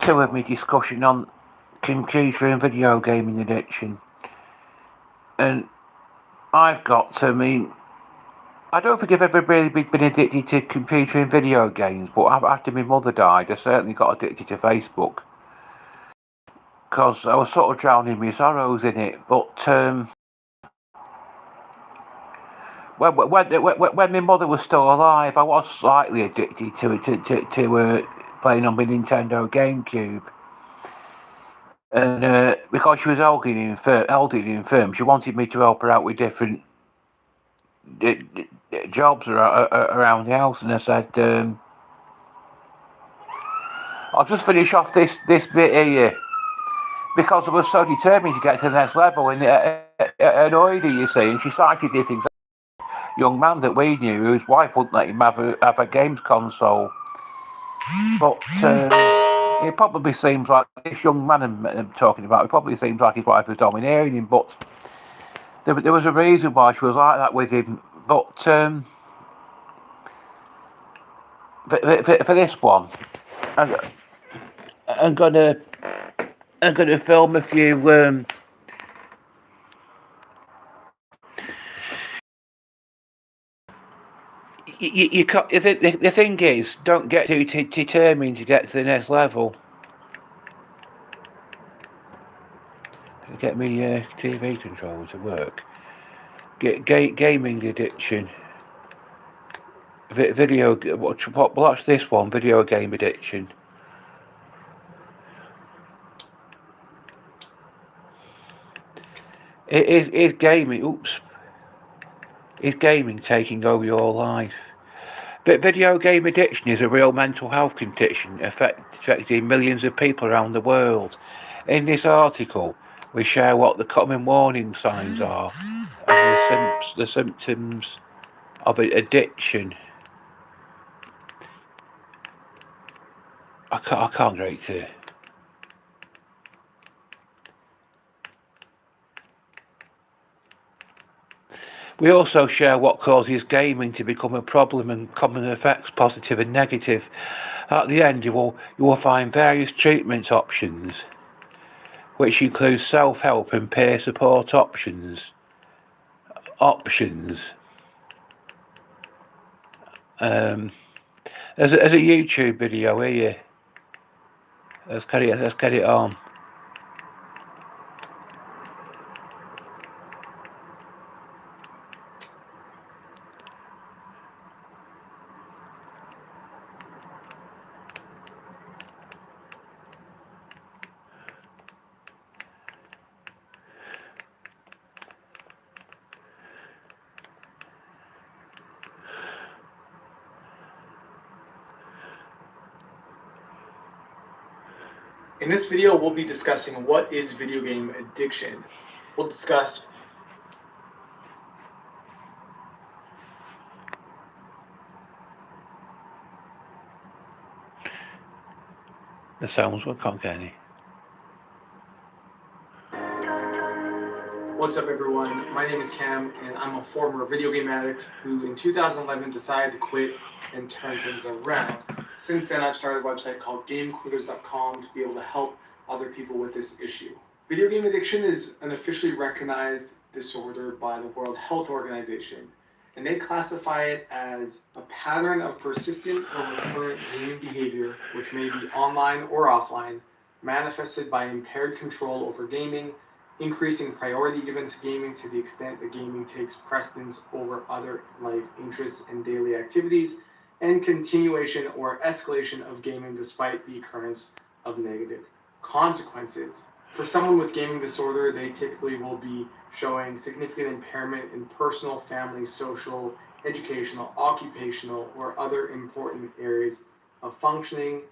2 of me discussion on computer and video gaming addiction. And I don't think I've ever really been addicted to computer and video games, but after my mother died, I certainly got addicted to Facebook. Because I was sort of drowning my sorrows in it. But when my mother was still alive, I was slightly addicted to playing on my Nintendo GameCube. And because she was elderly and infirm, she wanted me to help her out with different jobs around the house, and I said, I'll just finish off this bit here, because I was so determined to get to the next level, and it annoyed her, you see, and she cited this exact young man that we knew, whose wife wouldn't let him have a games console. But it probably seems like this young man I'm talking about, it probably seems like his wife was domineering him, but there was a reason why she was like that with him. But for this one, I'm gonna film a few. You can't, the thing is, don't get too determined to get to the next level. Get me TV controller to work. Get gaming addiction. Watch this one. Video game addiction. Is gaming? Oops. Is gaming taking over your life? But video game addiction is a real mental health condition affecting millions of people around the world. In this article, we share what the common warning signs are and the symptoms of addiction. I can't wait to. We also share what causes gaming to become a problem and common effects, positive and negative. At the end, you will find various treatment options, which include self-help and peer support options. There's a YouTube video here. Let's get it on. In this video, we'll be discussing what is video game addiction. We'll discuss the sounds, we can't get any. What's up, everyone? My name is Cam, and I'm a former video game addict who in 2011 decided to quit and turn things around. Since then, I've started a website called GameQuitters.com to be able to help other people with this issue. Video game addiction is an officially recognized disorder by the World Health Organization, and they classify it as a pattern of persistent or recurrent gaming behavior, which may be online or offline, manifested by impaired control over gaming, increasing priority given to gaming to the extent that gaming takes precedence over other life interests and daily activities, and continuation or escalation of gaming despite the occurrence of negative consequences. For someone with gaming disorder, they typically will be showing significant impairment in personal, family, social, educational, occupational, or other important areas of functioning,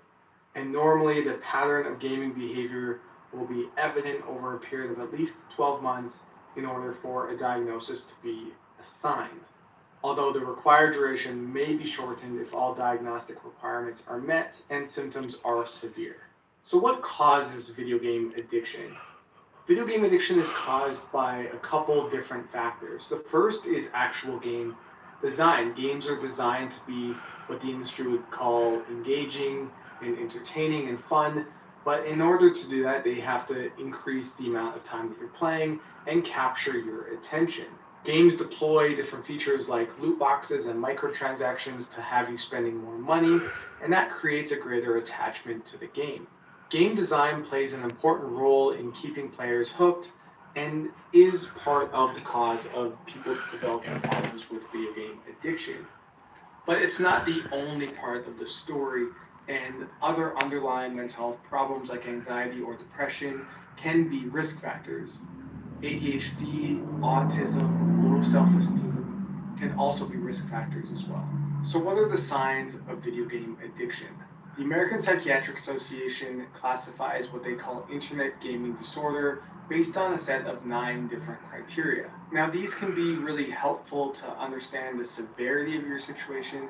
and normally the pattern of gaming behavior will be evident over a period of at least 12 months in order for a diagnosis to be assigned. Although the required duration may be shortened if all diagnostic requirements are met and symptoms are severe. So what causes video game addiction? Video game addiction is caused by a couple different factors. The first is actual game design. Games are designed to be what the industry would call engaging and entertaining and fun, But in order to do that, they have to increase the amount of time that you're playing and capture your attention. Games deploy different features like loot boxes and microtransactions to have you spending more money, and that creates a greater attachment to the game. Game design plays an important role in keeping players hooked and is part of the cause of people developing problems with video game addiction. But it's not the only part of the story, and other underlying mental health problems like anxiety or depression can be risk factors. ADHD, autism, low self-esteem can also be risk factors as well. So what are the signs of video game addiction? The American Psychiatric Association classifies what they call internet gaming disorder based on a set of 9 different criteria. Now these can be really helpful to understand the severity of your situation,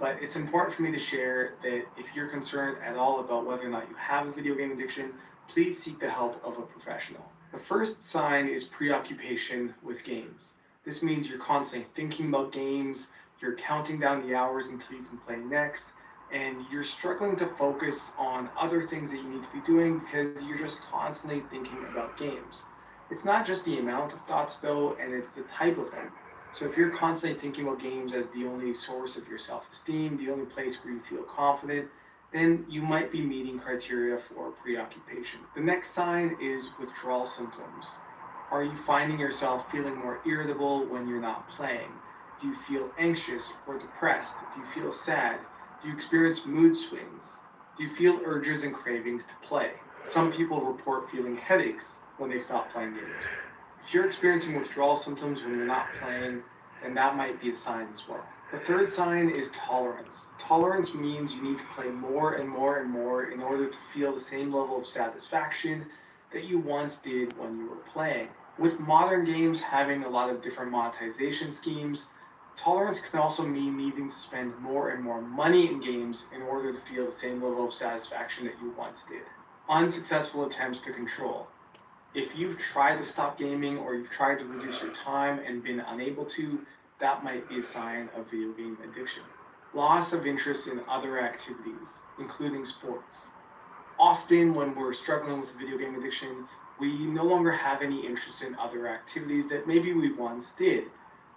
but it's important for me to share that if you're concerned at all about whether or not you have a video game addiction, please seek the help of a professional. The first sign is preoccupation with games. This means you're constantly thinking about games, you're counting down the hours until you can play next, and you're struggling to focus on other things that you need to be doing because you're just constantly thinking about games. It's not just the amount of thoughts though, and it's the type of them. So if you're constantly thinking about games as the only source of your self-esteem, the only place where you feel confident, then you might be meeting criteria for preoccupation. The next sign is withdrawal symptoms. Are you finding yourself feeling more irritable when you're not playing? Do you feel anxious or depressed? Do you feel sad? Do you experience mood swings? Do you feel urges and cravings to play? Some people report feeling headaches when they stop playing games. If you're experiencing withdrawal symptoms when you're not playing, then that might be a sign as well. The third sign is tolerance. Tolerance means you need to play more and more and more in order to feel the same level of satisfaction that you once did when you were playing. With modern games having a lot of different monetization schemes, tolerance can also mean needing to spend more and more money in games in order to feel the same level of satisfaction that you once did. Unsuccessful attempts to control. If you've tried to stop gaming or you've tried to reduce your time and been unable to, that might be a sign of video game addiction. Loss of interest in other activities, including sports. Often when we're struggling with video game addiction, we no longer have any interest in other activities that maybe we once did.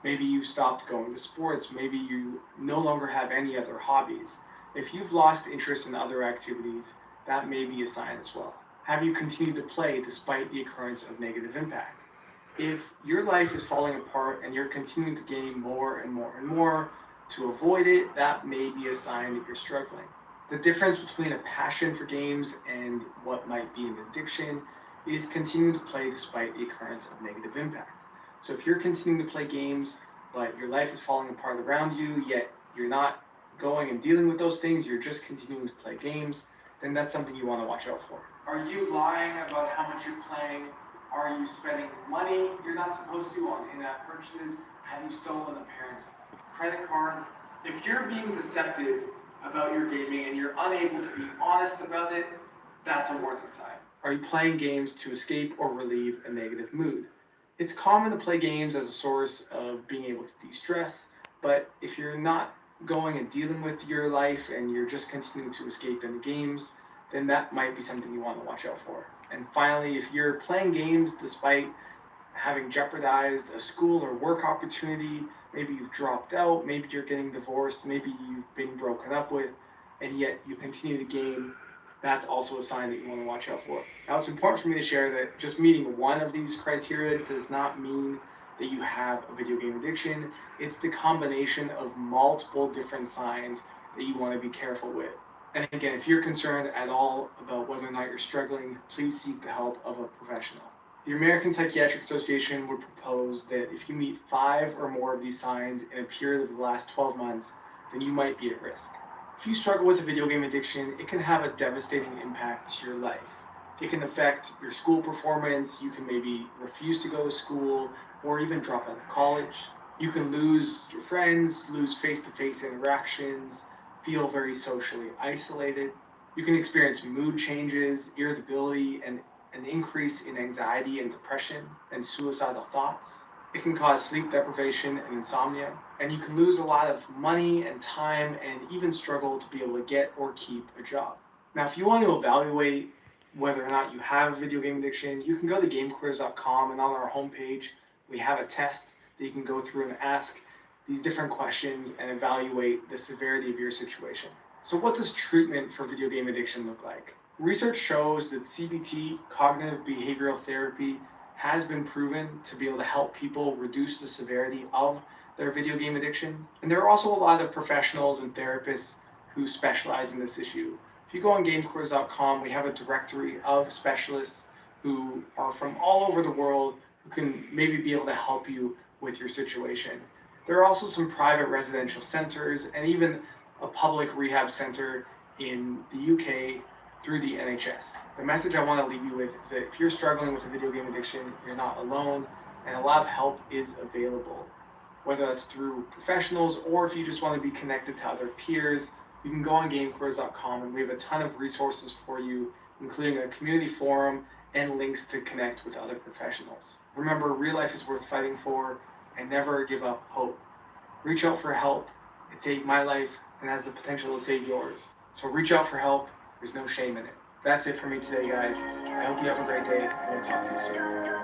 Maybe you stopped going to sports, maybe you no longer have any other hobbies. If you've lost interest in other activities, that may be a sign as well. Have you continued to play despite the occurrence of negative impact? If your life is falling apart and you're continuing to game more and more and more to avoid it, that may be a sign that you're struggling. The difference between a passion for games and what might be an addiction is continuing to play despite the occurrence of negative impact. So if you're continuing to play games, but your life is falling apart around you, yet you're not going and dealing with those things, you're just continuing to play games, then that's something you want to watch out for. Are you lying about how much you're playing? Are you spending money you're not supposed to on in-app purchases? Have you stolen a parent's credit card? If you're being deceptive about your gaming and you're unable to be honest about it, that's a warning sign. Are you playing games to escape or relieve a negative mood? It's common to play games as a source of being able to de-stress, but if you're not going and dealing with your life and you're just continuing to escape in the games, then that might be something you want to watch out for. And finally, if you're playing games despite having jeopardized a school or work opportunity, maybe you've dropped out, maybe you're getting divorced, maybe you've been broken up with, and yet you continue to game, that's also a sign that you want to watch out for. Now, it's important for me to share that just meeting one of these criteria does not mean that you have a video game addiction. It's the combination of multiple different signs that you want to be careful with. And again, if you're concerned at all about whether or not you're struggling, please seek the help of a professional. The American Psychiatric Association would propose that if you meet 5 or more of these signs in a period of the last 12 months, then you might be at risk. If you struggle with a video game addiction, it can have a devastating impact to your life. It can affect your school performance, you can maybe refuse to go to school, or even drop out of college. You can lose your friends, lose face-to-face interactions, feel very socially isolated. You can experience mood changes, irritability, and an increase in anxiety and depression and suicidal thoughts. It can cause sleep deprivation and insomnia, and you can lose a lot of money and time and even struggle to be able to get or keep a job. Now, if you want to evaluate whether or not you have a video game addiction, you can go to gamequiz.com, and on our homepage, we have a test that you can go through and ask these different questions and evaluate the severity of your situation. So what does treatment for video game addiction look like? Research shows that CBT, cognitive behavioral therapy, has been proven to be able to help people reduce the severity of their video game addiction. And there are also a lot of professionals and therapists who specialize in this issue. If you go on gamesquiz.com, we have a directory of specialists who are from all over the world who can maybe be able to help you with your situation. There are also some private residential centers and even a public rehab center in the UK through the NHS. The message I want to leave you with is that if you're struggling with a video game addiction, you're not alone, and a lot of help is available. Whether that's through professionals or if you just want to be connected to other peers, you can go on gamequiz.com, and we have a ton of resources for you, including a community forum and links to connect with other professionals. Remember, real life is worth fighting for, and never give up hope. Reach out for help. It saved my life and has the potential to save yours. So reach out for help. There's no shame in it. That's it for me today, guys. I hope you have a great day, and we'll talk to you soon.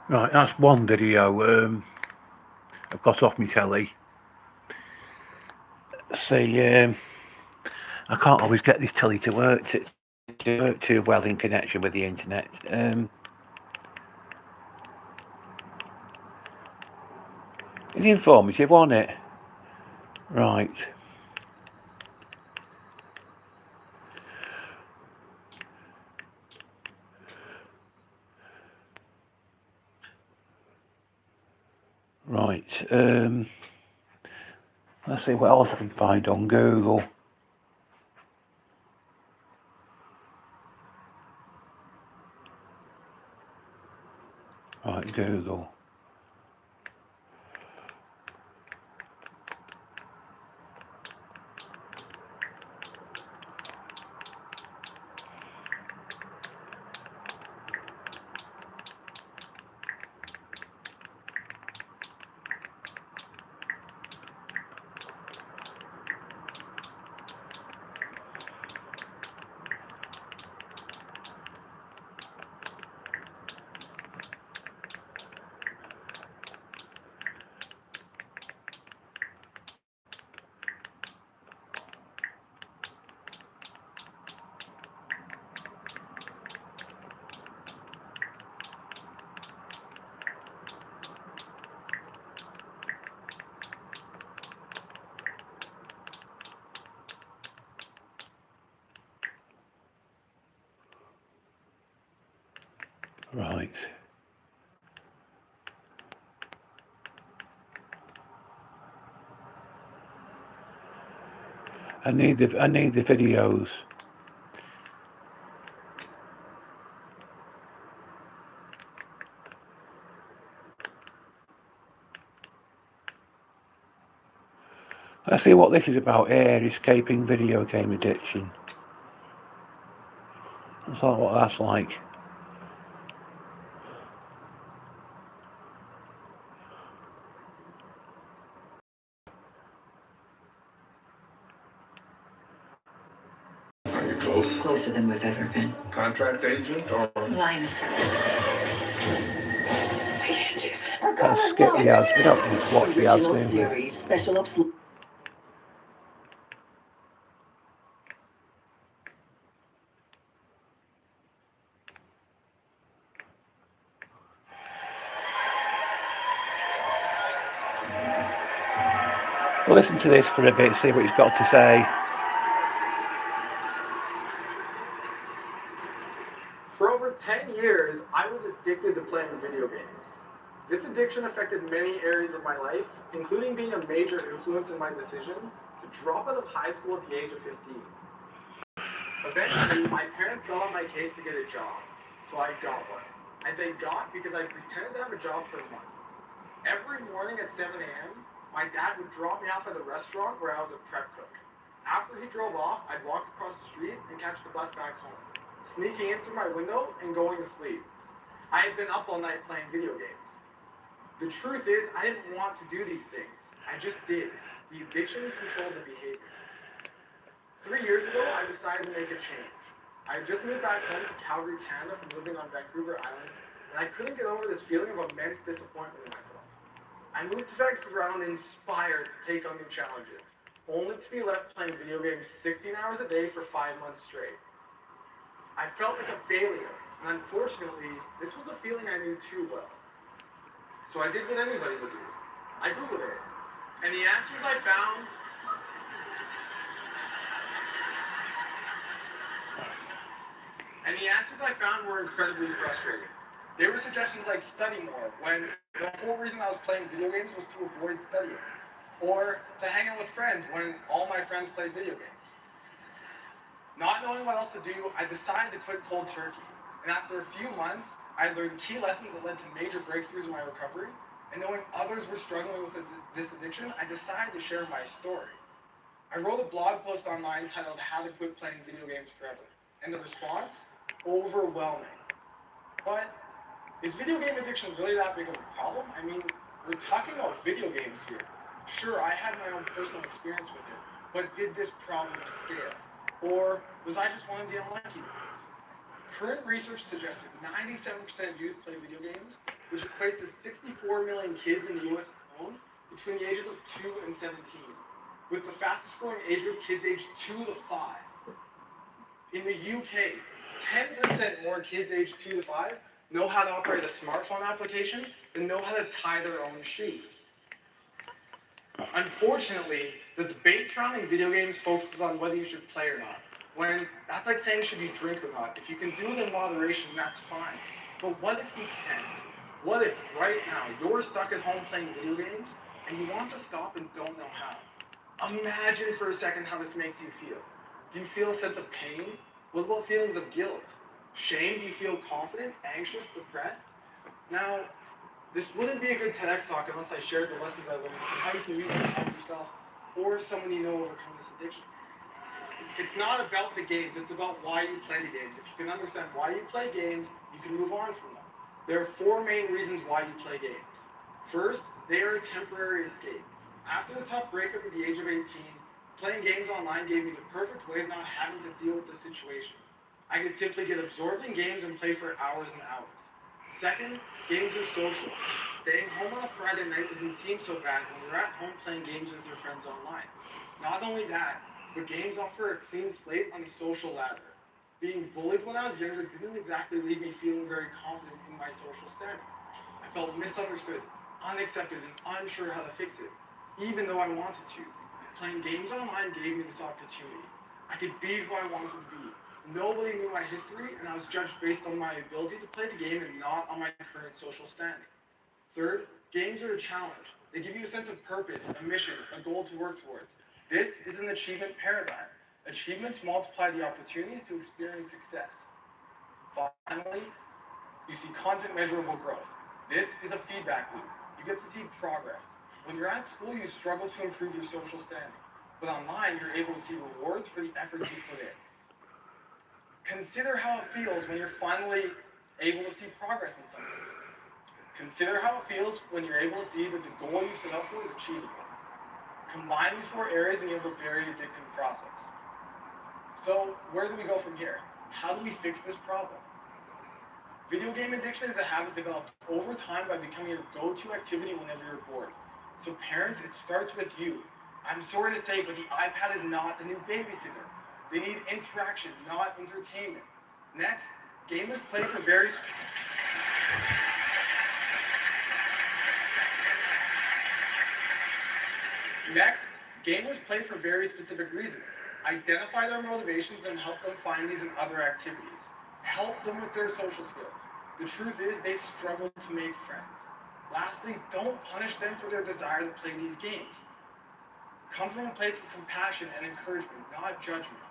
Right, that's one video I've got off my telly. See, I can't always get this telly to work too well in connection with the internet. It's informative, wasn't it? Right. Right. Let's see what else I can find on Google. Right, Google. Right. I need the videos. Let's see what this is about here, escaping video game addiction. That's not what that's like. Are you close? Closer than we've ever been. Contract agent or? Linus. I can't do this. Let's skip the ads. We don't need to watch the ads, do Original we? series, special ops. We'll listen to this for a bit, see what he's got to say. For over 10 years, I was addicted to playing video games. This addiction affected many areas of my life, including being a major influence in my decision to drop out of high school at the age of 15. Eventually, my parents got on my case to get a job, so I got one. I say got because I pretended to have a job for months. Every morning at 7 a.m., my dad would drop me off at the restaurant where I was a prep cook. After he drove off, I'd walk across the street and catch the bus back home, sneaking in through my window and going to sleep. I had been up all night playing video games. The truth is, I didn't want to do these things. I just did. The addiction controlled the behavior. 3 years ago, I decided to make a change. I had just moved back home to Calgary, Canada from living on Vancouver Island, and I couldn't get over this feeling of immense disappointment in myself. I moved to Vancouver Island inspired to take on new challenges, only to be left playing video games 16 hours a day for 5 months straight. I felt like a failure, and unfortunately, this was a feeling I knew too well. So I did what anybody would do. I Googled it, and the answers I found were incredibly frustrating. There were suggestions like study more, when the whole reason I was playing video games was to avoid studying, or to hang out with friends when all my friends played video games. Not knowing what else to do, I decided to quit cold turkey, and after a few months, I learned key lessons that led to major breakthroughs in my recovery, and knowing others were struggling with this addiction, I decided to share my story. I wrote a blog post online titled How to Quit Playing Video Games Forever, and the response? Overwhelming. But is video game addiction really that big of a problem? I mean, we're talking about video games here. Sure, I had my own personal experience with it, but did this problem scale? Or was I just one of the unlucky ones? Current research suggests that 97% of youth play video games, which equates to 64 million kids in the US alone between the ages of 2 and 17, with the fastest growing age group kids aged 2 to 5. In the UK, 10% more kids aged 2 to 5 know how to operate a smartphone application than know how to tie their own shoes. Unfortunately, the debate surrounding video games focuses on whether you should play or not, when that's like saying should you drink or not. If you can do it in moderation, that's fine. But what if you can't? What if right now you're stuck at home playing video games and you want to stop and don't know how? Imagine for a second how this makes you feel. Do you feel a sense of pain? What about feelings of guilt? Shame? Do you feel confident, anxious, depressed? Now, this wouldn't be a good TEDx talk unless I shared the lessons I learned on how you can use it to help yourself or someone you know overcome this addiction. It's not about the games, it's about why you play the games. If you can understand why you play games, you can move on from them. There are 4 main reasons why you play games. First, they are a temporary escape. After a tough breakup at the age of 18, playing games online gave me the perfect way of not having to deal with the situation. I could simply get absorbed in games and play for hours and hours. Second, games are social. Staying home on a Friday night doesn't seem so bad when you're at home playing games with your friends online. Not only that, but games offer a clean slate on the social ladder. Being bullied when I was younger didn't exactly leave me feeling very confident in my social standing. I felt misunderstood, unaccepted, and unsure how to fix it, even though I wanted to. Playing games online gave me this opportunity. I could be who I wanted to be. Nobody knew my history, and I was judged based on my ability to play the game and not on my current social standing. Third, games are a challenge. They give you a sense of purpose, a mission, a goal to work towards. This is an achievement paradigm. Achievements multiply the opportunities to experience success. Finally, you see constant measurable growth. This is a feedback loop. You get to see progress. When you're at school, you struggle to improve your social standing. But online, you're able to see rewards for the effort you put in. Consider how it feels when you're finally able to see progress in something. Consider how it feels when you're able to see that the goal you set out for is achievable. Combine these 4 areas and you have a very addictive process. So, where do we go from here? How do we fix this problem? Video game addiction is a habit developed over time by becoming your go-to activity whenever you're bored. So parents, it starts with you. I'm sorry to say, but the iPad is not the new babysitter. They need interaction, not entertainment. Next, gamers play for various... specific reasons. Identify their motivations and help them find these in other activities. Help them with their social skills. The truth is, they struggle to make friends. Lastly, don't punish them for their desire to play these games. Come from a place of compassion and encouragement, not judgment.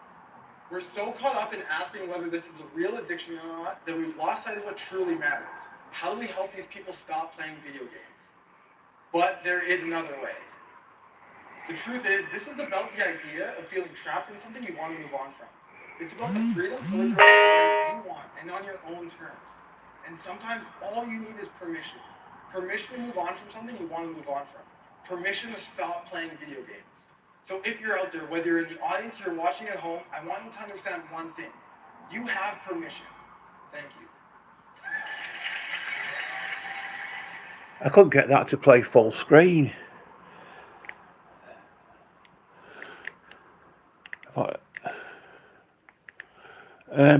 We're so caught up in asking whether this is a real addiction or not that we've lost sight of what truly matters. How do we help these people stop playing video games? But there is another way. The truth is, this is about the idea of feeling trapped in something you want to move on from. It's about the freedom to live the way you want and on your own terms. And sometimes all you need is permission. Permission to move on from something you want to move on from. Permission to stop playing video games. So if you're out there, whether you're in the audience or you're watching at home, I want you to understand one thing. You have permission. Thank you. I couldn't get that to play full screen.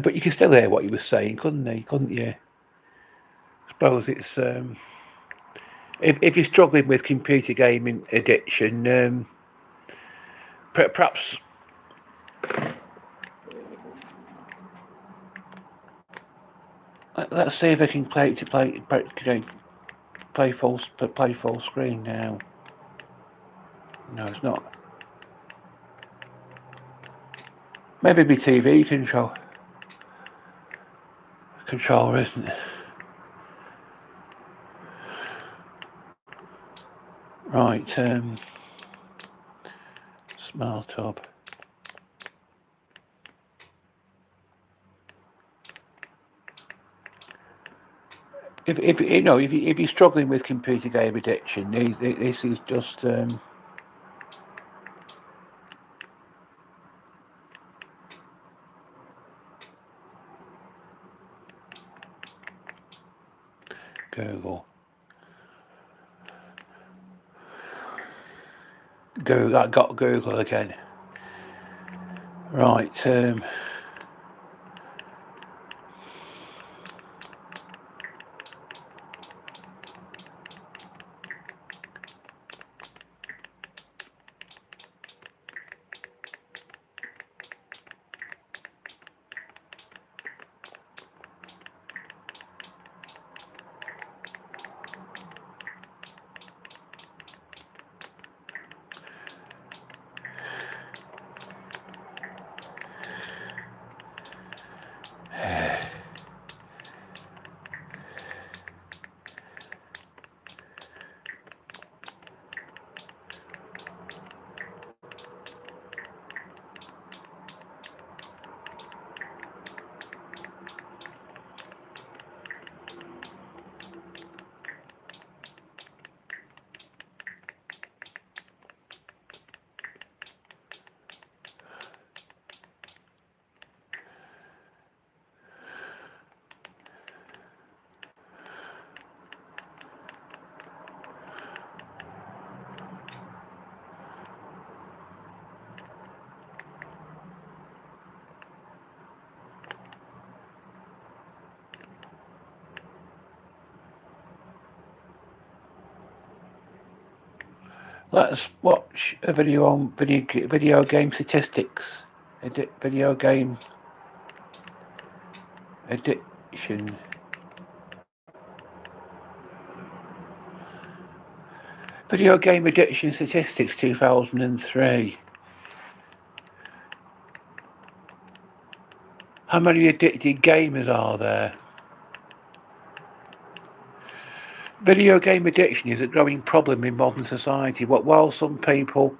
But you can still hear what he was saying, couldn't you? I suppose it's if you're struggling with computer gaming addiction, perhaps let's see if I can play full screen now. No, it's not. Maybe my TV controller, isn't it? Right, Smart Hub. If you're struggling with computer game addiction, this is just Google. I got Google again. Right. Let's watch a video on video game statistics. Video game addiction. Video game addiction statistics 2003. How many addicted gamers are there? Video game addiction is a growing problem in modern society. While some people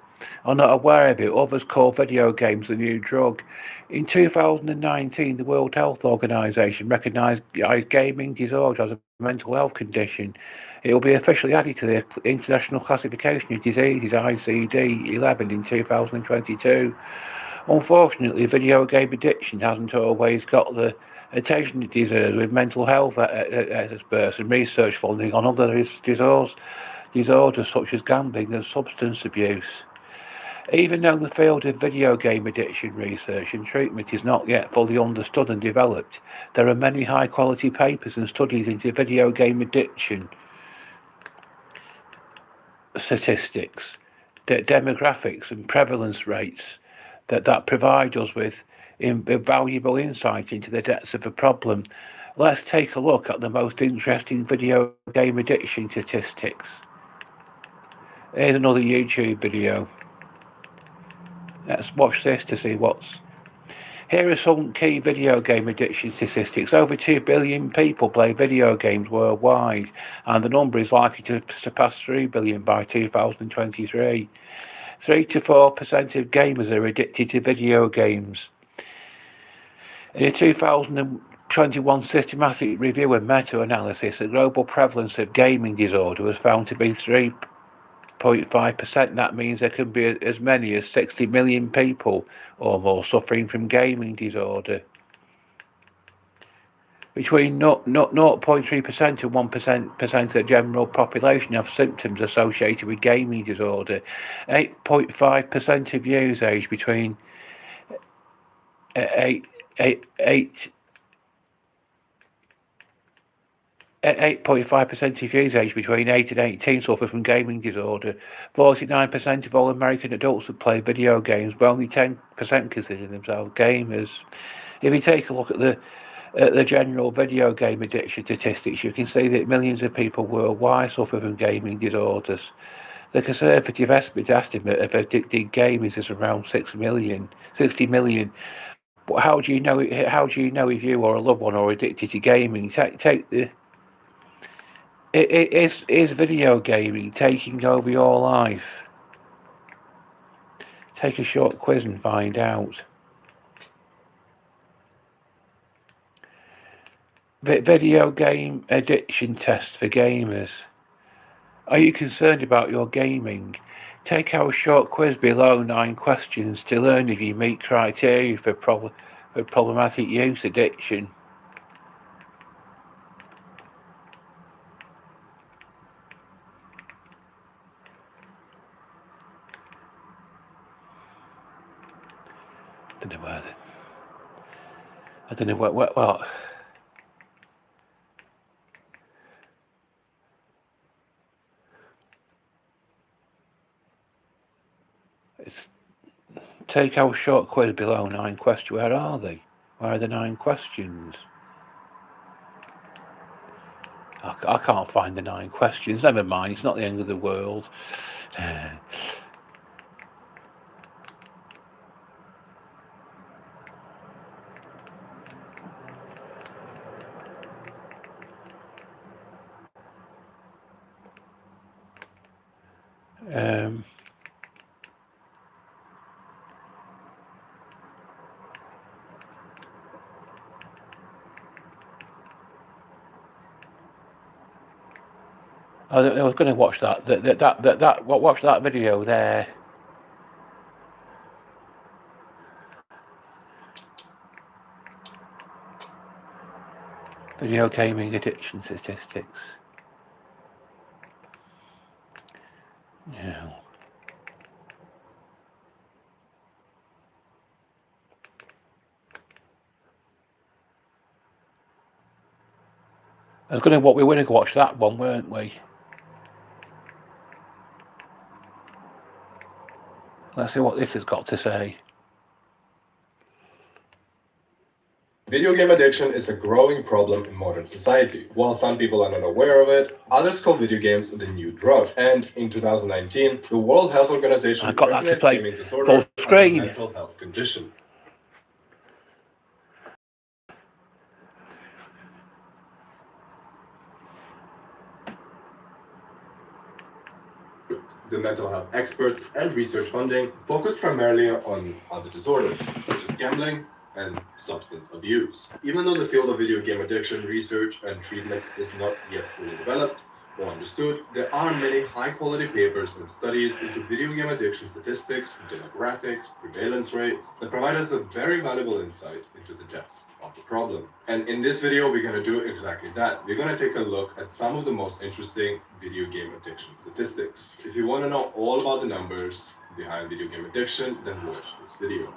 are not aware of it, others call video games the new drug. In 2019, the World Health Organization recognized gaming disorder as a mental health condition. It will be officially added to the International Classification of Diseases, ICD-11, in 2022. Unfortunately, video game addiction hasn't always got the attention it deserves, with mental health experts and research funding on other disorders such as gambling and substance abuse. Even though the field of video game addiction research and treatment is not yet fully understood and developed, there are many high-quality papers and studies into video game addiction statistics, demographics and prevalence rates that provide us with valuable insight into the depths of the problem. Let's take a look at the most interesting video game addiction statistics. Here's another YouTube video. Let's watch this to see what's... Here are some key video game addiction statistics. Over 2 billion people play video games worldwide, and the number is likely to surpass 3 billion by 2023. 3 to 4% of gamers are addicted to video games. In a 2000 2021 systematic review and meta-analysis, the global prevalence of gaming disorder was found to be 3.5%. That means there could be as many as 60 million people or more suffering from gaming disorder. Between 0.3% and 1% of the general population have symptoms associated with gaming disorder. 8.5% of youths aged between 8.5% of youths aged between 8 and 18 suffer from gaming disorder. 49% of all American adults that play video games, but only 10% consider themselves gamers. If you take a look at the general video game addiction statistics, you can see that millions of people worldwide suffer from gaming disorders. The conservative estimate of addicted gamers is around 60 million. But how do you know if you or a loved one are addicted to gaming? Is video gaming taking over your life? Take a short quiz and find out. Video game addiction test for gamers. Are you concerned about your gaming? Take our short quiz below, 9 questions, to learn if you meet criteria for problematic use addiction. I don't know what. Take our short quiz below, 9 questions. Where are they? Where are the 9 questions? I can't find the 9 questions. Never mind, it's not the end of the world. I was going to watch that. Watch that video there. Video gaming addiction statistics. Yeah. We were going to watch that one, weren't we? Let's see what this has got to say. Video game addiction is a growing problem in modern society. While some people are not aware of it, others call video games the new drug. And in 2019, the World Health Organization recognized gaming disorder as a mental health condition. The mental health experts and research funding focus primarily on other disorders, such as gambling and substance abuse. Even though the field of video game addiction research and treatment is not yet fully developed or understood, there are many high-quality papers and studies into video game addiction statistics, demographics, prevalence rates that provide us a very valuable insight into the depth of the problem. And in this video, we're going to do exactly that. We're going to take a look at some of the most interesting video game addiction statistics. If you want to know all about the numbers behind video game addiction, then watch this video.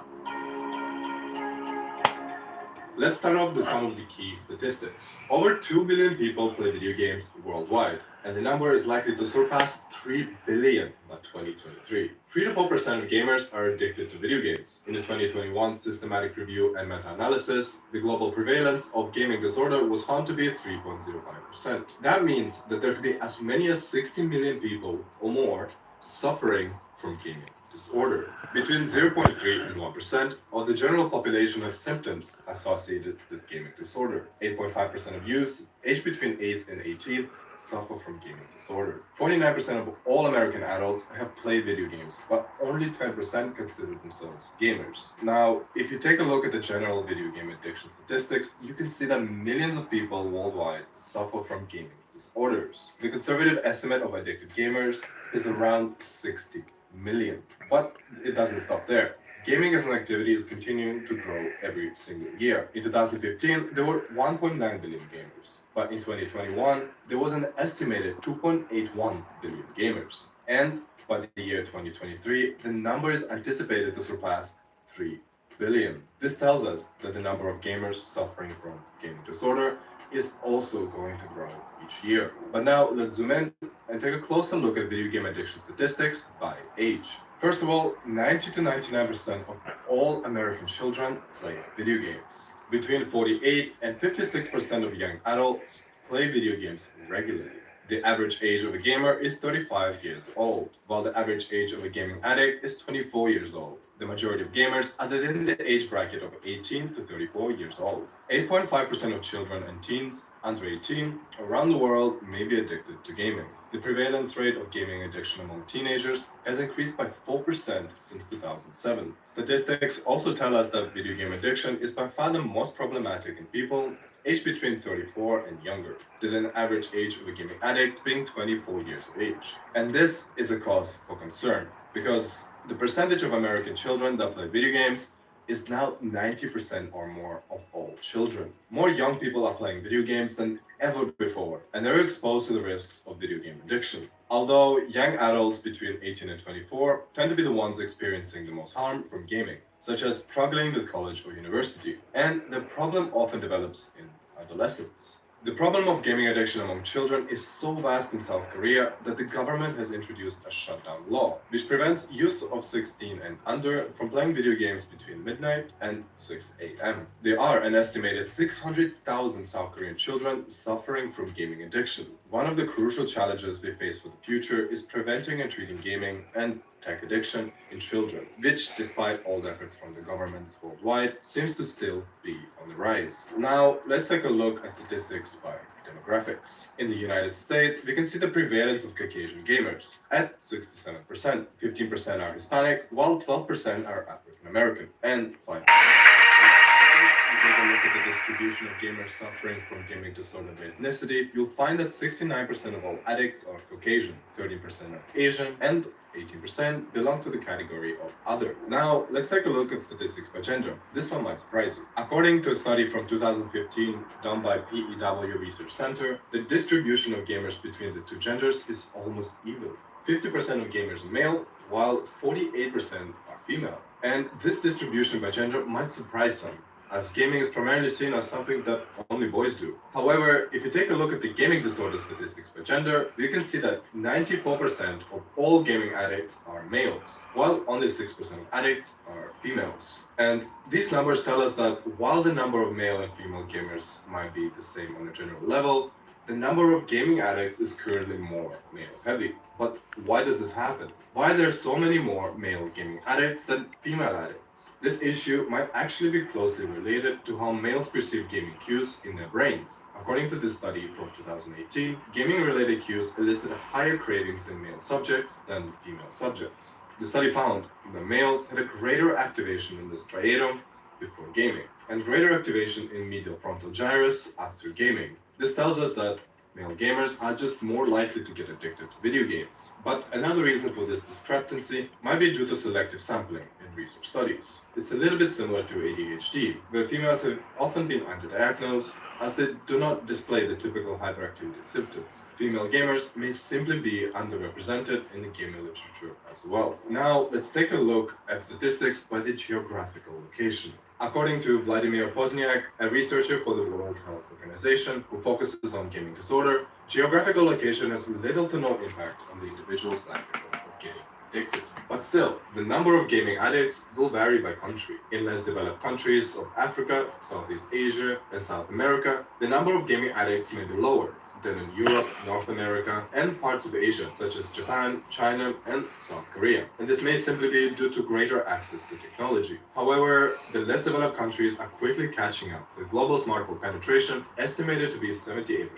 Let's start off with some of the key statistics. Over 2 billion people play video games worldwide, and the number is likely to surpass 3 billion by 2023. 3 to 4% of gamers are addicted to video games. In the 2021 systematic review and meta-analysis, the global prevalence of gaming disorder was found to be 3.05%. That means that there could be as many as 60 million people or more suffering from gaming disorder. Between 0.3 and 1% of the general population have symptoms associated with gaming disorder. 8.5% of youths aged between 8 and 18 suffer from gaming disorder. 49% of all American adults have played video games, but only 10% consider themselves gamers. Now, if you take a look at the general video game addiction statistics, you can see that millions of people worldwide suffer from gaming disorders. The conservative estimate of addicted gamers is around 60 million. But it doesn't stop there. Gaming as an activity is continuing to grow every single year. In 2015, there were 1.9 billion gamers. But in 2021, there was an estimated 2.81 billion gamers. And by the year 2023, the number is anticipated to surpass 3 billion. This tells us that the number of gamers suffering from gaming disorder is also going to grow each year. But now let's zoom in and take a closer look at video game addiction statistics by age. First of all, 90 to 99% of all American children play video games. Between 48 and 56% of young adults play video games regularly. The average age of a gamer is 35 years old, while the average age of a gaming addict is 24 years old. The majority of gamers are within the age bracket of 18 to 34 years old. 8.5% of children and teens under 18 around the world may be addicted to gaming. The prevalence rate of gaming addiction among teenagers has increased by 4% since 2007. Statistics also tell us that video game addiction is by far the most problematic in people aged between 34 and younger, with an average age of a gaming addict being 24 years of age. And this is a cause for concern, because the percentage of American children that play video games is now 90% or more of all children. More young people are playing video games than ever before, and they're exposed to the risks of video game addiction. Although young adults between 18 and 24 tend to be the ones experiencing the most harm from gaming, such as struggling with college or university, and the problem often develops in adolescence. The problem of gaming addiction among children is so vast in South Korea that the government has introduced a shutdown law, which prevents youth of 16 and under from playing video games between midnight and 6 a.m. There are an estimated 600,000 South Korean children suffering from gaming addiction. One of the crucial challenges we face for the future is preventing and treating gaming and tech addiction in children, which, despite all the efforts from the governments worldwide, seems to still be on the rise. Now, let's take a look at statistics by demographics. In the United States, we can see the prevalence of Caucasian gamers at 67%. 15% are Hispanic, while 12% are African American, and 5% take a look at the distribution of gamers suffering from gaming disorder by ethnicity, you'll find that 69% of all addicts are Caucasian, 13% are Asian, and 18% belong to the category of other. Now, let's take a look at statistics by gender. This one might surprise you. According to a study from 2015 done by PEW Research Center, the distribution of gamers between the two genders is almost even. 50% of gamers are male, while 48% are female. And this distribution by gender might surprise some, as gaming is primarily seen as something that only boys do. However, if you take a look at the gaming disorder statistics by gender, you can see that 94% of all gaming addicts are males, while only 6% of addicts are females. And these numbers tell us that while the number of male and female gamers might be the same on a general level, the number of gaming addicts is currently more male-heavy. But why does this happen? Why are there so many more male gaming addicts than female addicts? This issue might actually be closely related to how males perceive gaming cues in their brains. According to this study from 2018, gaming-related cues elicited higher cravings in male subjects than female subjects. The study found that males had a greater activation in the striatum before gaming, and greater activation in medial frontal gyrus after gaming. This tells us that male gamers are just more likely to get addicted to video games. But another reason for this discrepancy might be due to selective sampling in research studies. It's a little bit similar to ADHD, where females have often been underdiagnosed as they do not display the typical hyperactivity symptoms. Female gamers may simply be underrepresented in the gaming literature as well. Now, let's take a look at statistics by the geographical location. According to Vladimir Pozniak, a researcher for the World Health Organization who focuses on gaming disorder, geographical location has little to no impact on the individual's likelihood of getting addicted. But still, the number of gaming addicts will vary by country. In less developed countries of Africa, Southeast Asia, and South America, the number of gaming addicts may be lower than in Europe, North America, and parts of Asia, such as Japan, China, and South Korea. And this may simply be due to greater access to technology. However, the less developed countries are quickly catching up, with global smartphone penetration estimated to be 78%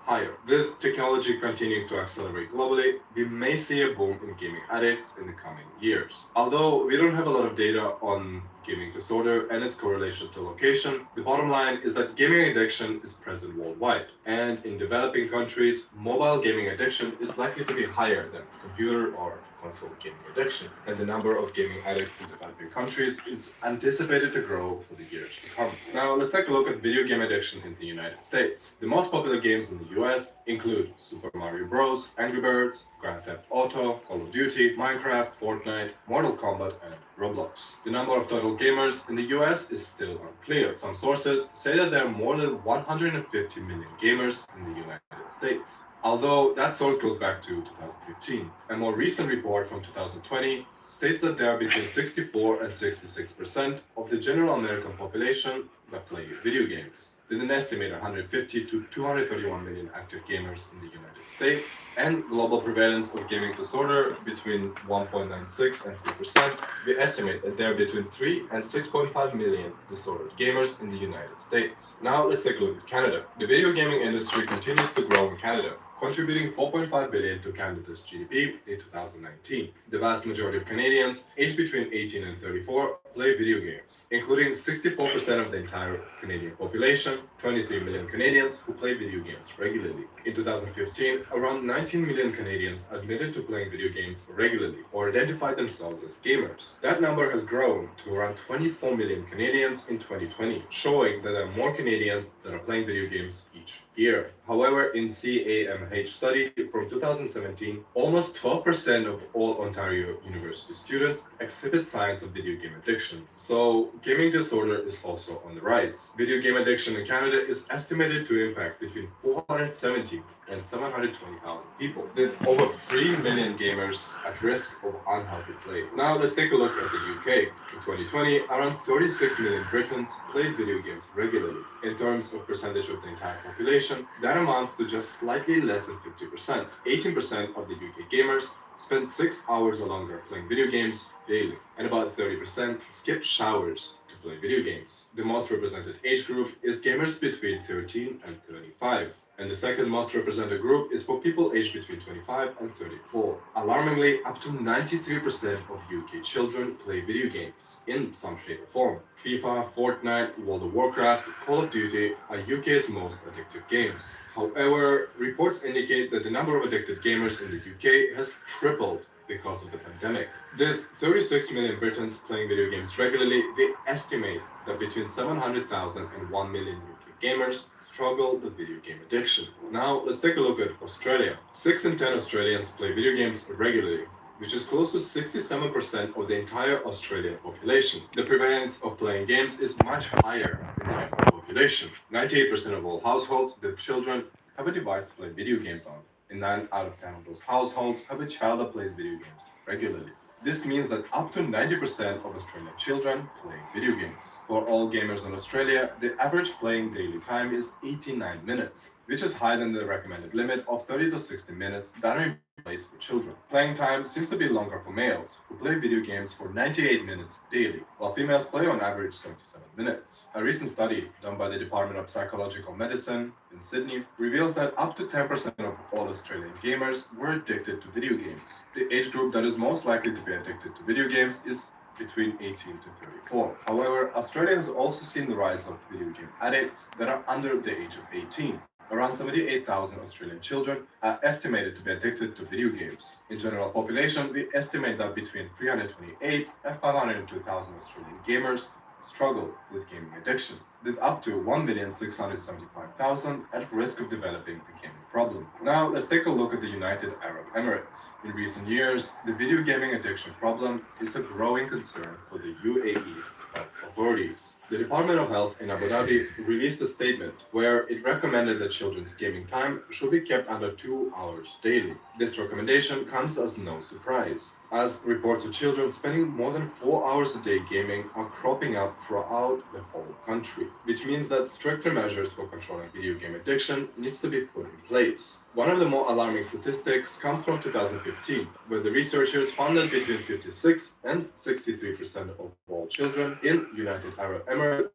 higher. With technology continuing to accelerate globally, we may see a boom in gaming addicts in the coming years. Although we don't have a lot of data on gaming disorder and its correlation to location, the bottom line is that gaming addiction is present worldwide. And in developing countries, mobile gaming addiction is likely to be higher than computer or console gaming addiction. And the number of gaming addicts in developing countries is anticipated to grow for the years to come. Now let's take a look at video game addiction in the United States. The most popular games in the US include Super Mario Bros., Angry Birds, Grand Theft Auto, Call of Duty, Minecraft, Fortnite, Mortal Kombat, and Roblox. The number of total gamers in the US is still unclear. Some sources say that there are more than 150 million gamers in the United States. Although that source goes back to 2015. A more recent report from 2020 states that there are between 64 and 66% of the general American population that play video games. With an estimated 150 to 231 million active gamers in the United States, and global prevalence of gaming disorder between 1.96 and 3%, we estimate that there are between 3 and 6.5 million disordered gamers in the United States. Now let's take a look at Canada. The video gaming industry continues to grow in Canada, contributing 4.5 billion to Canada's GDP in 2019. The vast majority of Canadians aged between 18 and 34 play video games, including 64% of the entire Canadian population, 23 million Canadians who play video games regularly. In 2015, around 19 million Canadians admitted to playing video games regularly or identified themselves as gamers. That number has grown to around 24 million Canadians in 2020, showing that there are more Canadians that are playing video games each year. However, in CAMH study from 2017, almost 12% of all Ontario University students exhibit signs of video game addiction. So gaming disorder is also on the rise. Video game addiction in Canada is estimated to impact between 470 and 720,000 people, with over 3 million gamers at risk of unhealthy play. Now let's take a look at the UK. In 2020, around 36 million Britons played video games regularly. In terms of percentage of the entire population, that amounts to just slightly less than 50%. 18% of the UK gamers spend 6 hours or longer playing video games daily, and about 30% skip showers to play video games. The most represented age group is gamers between 13 and 35. And the second most represented group is for people aged between 25 and 34. Alarmingly, up to 93% of UK children play video games in some shape or form. FIFA, Fortnite, World of Warcraft, Call of Duty are UK's most addictive games. However, reports indicate that the number of addicted gamers in the UK has tripled because of the pandemic. With 36 million Britons playing video games regularly, they estimate that between 700,000 and 1 million UK gamers struggle with video game addiction. Now let's take a look at Australia. 6 in 10 Australians play video games regularly, which is close to 67% of the entire Australian population. The prevalence of playing games is much higher in the younger population. 98% of all households with children have a device to play video games on, and 9 out of 10 of those households have a child that plays video games regularly. This means that up to 90% of Australian children play video games. For all gamers in Australia, the average playing daily time is 89 minutes, which is higher than the recommended limit of 30 to 60 minutes that are in place for children. Playing time seems to be longer for males, who play video games for 98 minutes daily, while females play on average 77 minutes. A recent study done by the Department of Psychological Medicine in Sydney reveals that up to 10% of all Australian gamers were addicted to video games. The age group that is most likely to be addicted to video games is between 18 to 34. However, Australia has also seen the rise of video game addicts that are under the age of 18. Around 78,000 Australian children are estimated to be addicted to video games. In general population, we estimate that between 328 and 502,000 Australian gamers struggle with gaming addiction, with up to 1,675,000 at risk of developing a gaming problem. Now, let's take a look at the United Arab Emirates. In recent years, the video gaming addiction problem is a growing concern for the UAE authorities. The Department of Health in Abu Dhabi released a statement where it recommended that children's gaming time should be kept under 2 hours daily. This recommendation comes as no surprise, as reports of children spending more than 4 hours a day gaming are cropping up throughout the whole country, which means that stricter measures for controlling video game addiction needs to be put in place. One of the more alarming statistics comes from 2015, where the researchers found that between 56 and 63% of all children in United Arab Emirates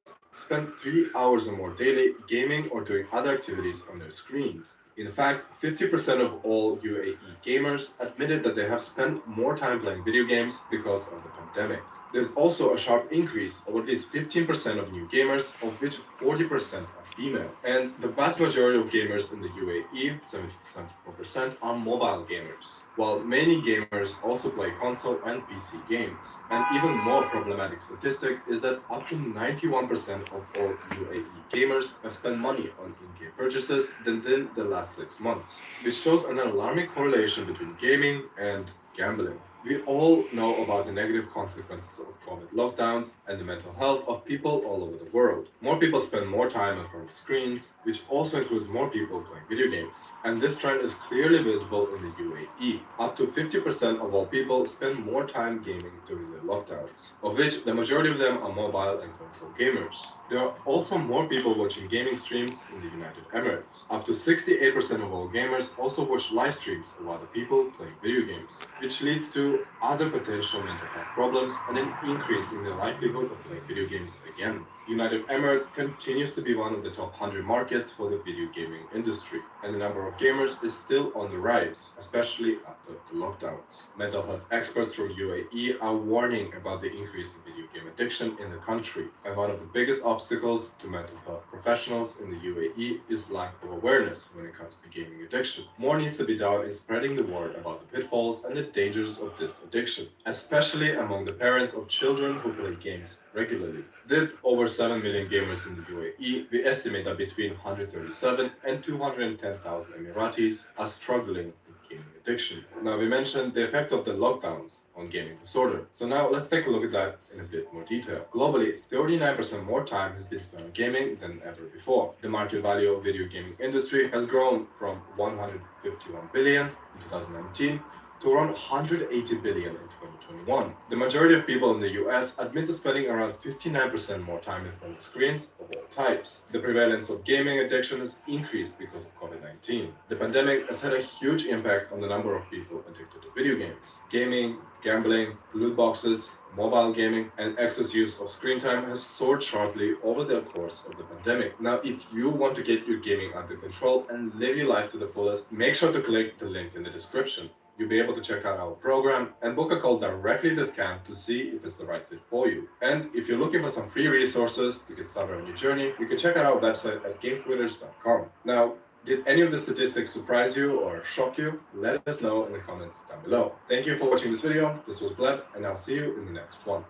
spend 3 hours or more daily gaming or doing other activities on their screens. In fact, 50% of all UAE gamers admitted that they have spent more time playing video games because of the pandemic. There's also a sharp increase of at least 15% of new gamers, of which 40% are female. And the vast majority of gamers in the UAE, 70 to 74%, are mobile gamers, while many gamers also play console and PC games. An even more problematic statistic is that up to 91% of all UAE gamers have spent money on in-game purchases within the last 6 months, which shows an alarming correlation between gaming and gambling. We all know about the negative consequences of COVID lockdowns and the mental health of people all over the world. More people spend more time in front of screens, which also includes more people playing video games. And this trend is clearly visible in the UAE. Up to 50% of all people spend more time gaming during the lockdowns, of which the majority of them are mobile and console gamers. There are also more people watching gaming streams in the United Emirates. Up to 68% of all gamers also watch live streams of other people playing video games, which leads to other potential mental health problems and an increase in the likelihood of playing video games again. United Emirates continues to be one of the top 100 markets for the video gaming industry, and the number of gamers is still on the rise, especially after the lockdowns. Mental health experts from UAE are warning about the increase in video game addiction in the country, and one of the biggest obstacles to mental health professionals in the UAE is lack of awareness when it comes to gaming addiction. More needs to be done in spreading the word about the pitfalls and the dangers of this addiction, especially among the parents of children who play games regularly. With over 7 million gamers in the UAE, we estimate that between 137 and 210,000 Emiratis are struggling with gaming addiction. Now, we mentioned the effect of the lockdowns on gaming disorder. So now let's take a look at that in a bit more detail. Globally, 39% more time has been spent on gaming than ever before. The market value of video gaming industry has grown from 151 billion in 2019 to around 180 billion in 2021. The majority of people in the US admit to spending around 59% more time in front of screens of all types. The prevalence of gaming addiction has increased because of COVID-19. The pandemic has had a huge impact on the number of people addicted to video games. Gaming, gambling, loot boxes, mobile gaming, and excess use of screen time has soared sharply over the course of the pandemic. Now, if you want to get your gaming under control and live your life to the fullest, make sure to click the link in the description. You'll be able to check out our program and book a call directly with Cam to see if it's the right fit for you. And if you're looking for some free resources to get started on your journey, you can check out our website at gamequitters.com. Now, did any of the statistics surprise you or shock you? Let us know in the comments down below. Thank you for watching this video. This was Bleb, and I'll see you in the next one.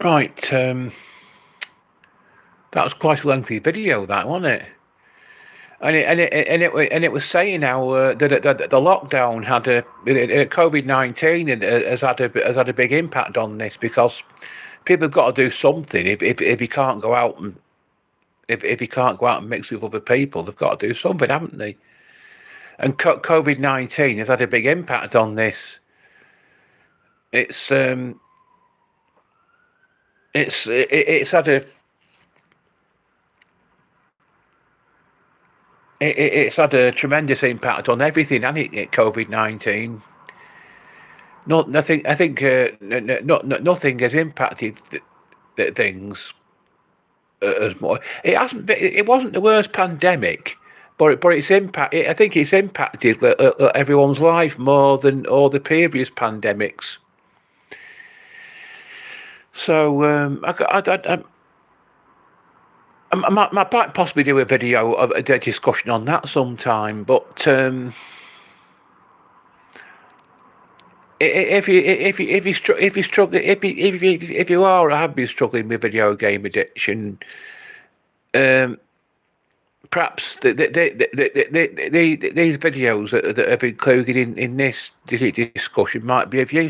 Right, that was quite a lengthy video, that, wasn't it? And it was saying how that the lockdown had COVID-19 has had a big impact on this, because people have got to do something. If you can't go out and if you can't go out and mix with other people, they've got to do something, haven't they? And COVID-19 has had a big impact on this. It's had a It's had a tremendous impact on everything, hasn't it? COVID-19. Nothing has impacted things as much. It hasn't. It wasn't the worst pandemic, but its impact. I think it's impacted everyone's life more than all the previous pandemics. So I might possibly do a video of a discussion on that sometime, but if you are or have been struggling with video game addiction, perhaps these videos that have included in this discussion might be of use.